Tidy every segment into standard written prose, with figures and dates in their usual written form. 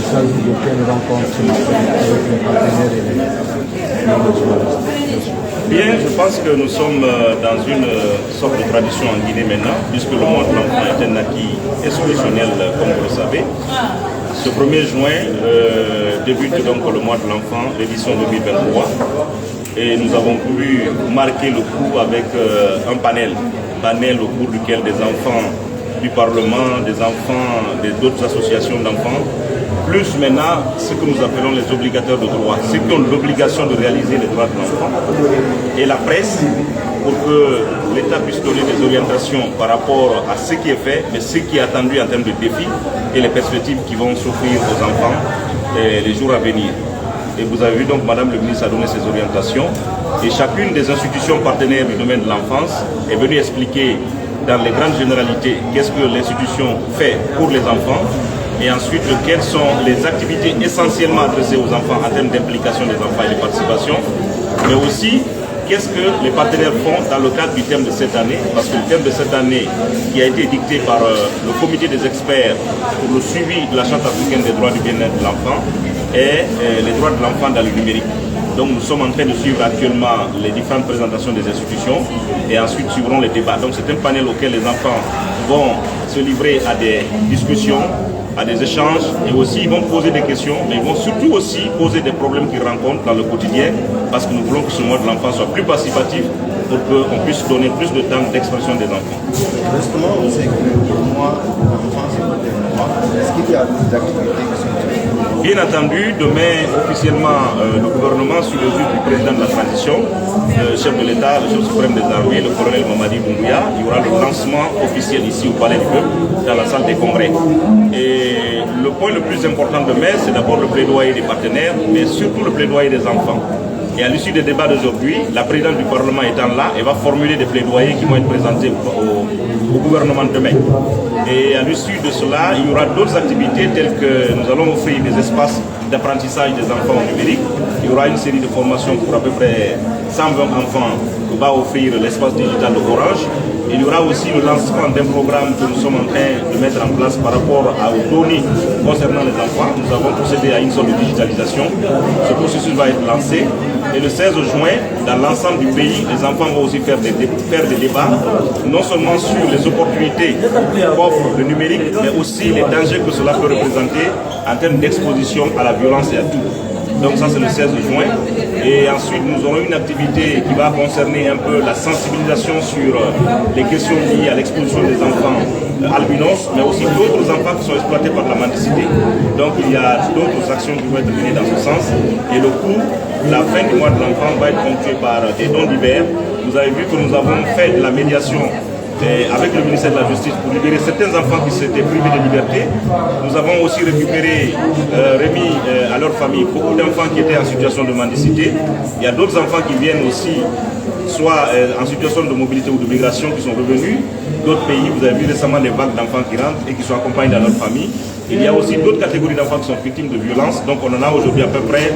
il s'agit de quelle rencontre ce matin avec les partenaires et les journalistes? Bien, je pense que nous sommes dans une sorte de tradition en Guinée maintenant, puisque le mois de l'enfant est un acquis institutionnel, comme vous le savez. Ce 1er juin débute donc le mois de l'enfant, l'édition 2023. Et nous avons voulu marquer le coup avec un panel au cours duquel des enfants du Parlement, des enfants d'autres associations d'enfants, plus maintenant ce que nous appelons les obligataires de droit, ceux qui ont l'obligation de réaliser les droits de l'enfant, et la presse, pour que l'État puisse donner des orientations par rapport à ce qui est fait, mais ce qui est attendu en termes de défis et les perspectives qui vont s'offrir aux enfants les jours à venir. Et vous avez vu donc Madame le ministre a donné ses orientations, et chacune des institutions partenaires du domaine de l'enfance est venue expliquer dans les grandes généralités qu'est-ce que l'institution fait pour les enfants, et ensuite quelles sont les activités essentiellement adressées aux enfants en termes d'implication des enfants et de participation, mais aussi qu'est-ce que les partenaires font dans le cadre du thème de cette année, parce que le thème de cette année qui a été dicté par le comité des experts pour le suivi de la Charte africaine des droits du bien-être de l'enfant est les droits de l'enfant dans le numérique. Donc nous sommes en train de suivre actuellement les différentes présentations des institutions et ensuite suivrons les débats. Donc c'est un panel auquel les enfants vont se livrer à des discussions, à des échanges, et aussi ils vont poser des questions, mais ils vont surtout aussi poser des problèmes qu'ils rencontrent dans le quotidien, parce que nous voulons que ce mois de l'enfant soit plus participatif pour qu'on puisse donner plus de temps d'expression des enfants. Justement, on sait que le mois de l'enfant, c'est le mois. Est-ce qu'il y a des activités qui sont faites? Bien entendu, demain, officiellement, le gouvernement, sous les yeux du président de la transition, le chef de l'État, le chef suprême des armées, le colonel Mamadi Doumbouya, il y aura le lancement officiel ici au Palais du Peuple, dans la salle des congrès. Et le point le plus important demain, c'est d'abord le plaidoyer des partenaires, mais surtout le plaidoyer des enfants. Et à l'issue des débats d'aujourd'hui, la présidente du Parlement étant là, elle va formuler des plaidoyers qui vont être présentés au gouvernement demain. Et à l'issue de cela, il y aura d'autres activités telles que nous allons offrir des espaces d'apprentissage des enfants au numérique. Il y aura une série de formations pour à peu près 120 enfants que va offrir l'espace digital de Orange. Il y aura aussi le lancement d'un programme que nous sommes en train de mettre en place par rapport aux données concernant les enfants. Nous avons procédé à une sorte de digitalisation. Ce processus va être lancé. Et le 16 juin, dans l'ensemble du pays, les enfants vont aussi faire des débats, non seulement sur les opportunités qu'offre le numérique, mais aussi les dangers que cela peut représenter en termes d'exposition à la violence et à tout. Donc ça c'est le 16 juin. Et ensuite nous aurons une activité qui va concerner un peu la sensibilisation sur les questions liées à l'exposition des enfants albinos, mais aussi d'autres enfants qui sont exploités par la mendicité. Donc il y a d'autres actions qui vont être menées dans ce sens. Et le coût, la fin du mois de l'enfant va être ponctuée par des dons divers. Vous avez vu que nous avons fait de la médiation avec le ministère de la Justice pour libérer certains enfants qui s'étaient privés de liberté. Nous avons aussi récupéré, remis à leur famille beaucoup d'enfants qui étaient en situation de mendicité. Il y a d'autres enfants qui viennent aussi, soit en situation de mobilité ou de migration, qui sont revenus d'autres pays. Vous avez vu récemment les vagues d'enfants qui rentrent et qui sont accompagnés dans leur famille. Il y a aussi d'autres catégories d'enfants qui sont victimes de violences. Donc on en a aujourd'hui à peu près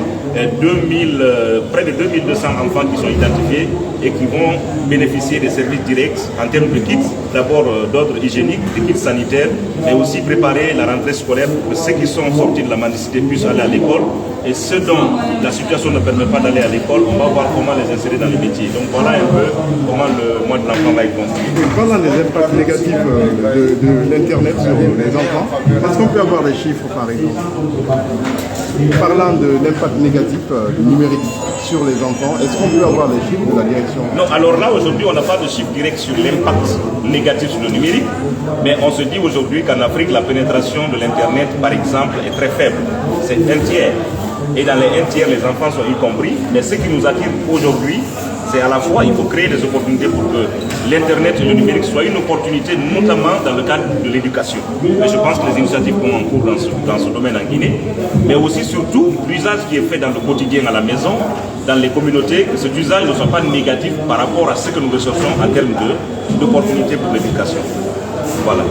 près de 2200 enfants qui sont identifiés et qui vont bénéficier des services directs en termes de kits, d'abord d'ordre hygiénique, des kits sanitaires, mais aussi préparer la rentrée scolaire pour que ceux qui sont sortis de la mendicité puissent aller à l'école. Et ceux dont la situation ne permet pas d'aller à l'école, on va voir comment les insérer dans les métiers. Donc voilà un peu comment le mois de l'enfant va être construit. Parlant des impacts négatifs de l'Internet sur les enfants, est-ce qu'on peut avoir les chiffres par exemple? Parlant de l'impact négatif du numérique sur les enfants, est-ce qu'on peut avoir les chiffres de la direction? Non, alors là aujourd'hui on n'a pas de chiffre direct sur l'impact négatif sur le numérique, mais on se dit aujourd'hui qu'en Afrique la pénétration de l'Internet par exemple est très faible, c'est un tiers. Et dans les un tiers, les enfants sont y compris. Mais ce qui nous attire aujourd'hui, c'est à la fois, il faut créer des opportunités pour que l'Internet et le numérique soient une opportunité, notamment dans le cadre de l'éducation. Et je pense que les initiatives vont en cours dans ce domaine en Guinée. Mais aussi, surtout, l'usage qui est fait dans le quotidien à la maison, dans les communautés, que cet usage ne soit pas négatif par rapport à ce que nous recherchons en termes d'opportunités pour l'éducation. Voilà.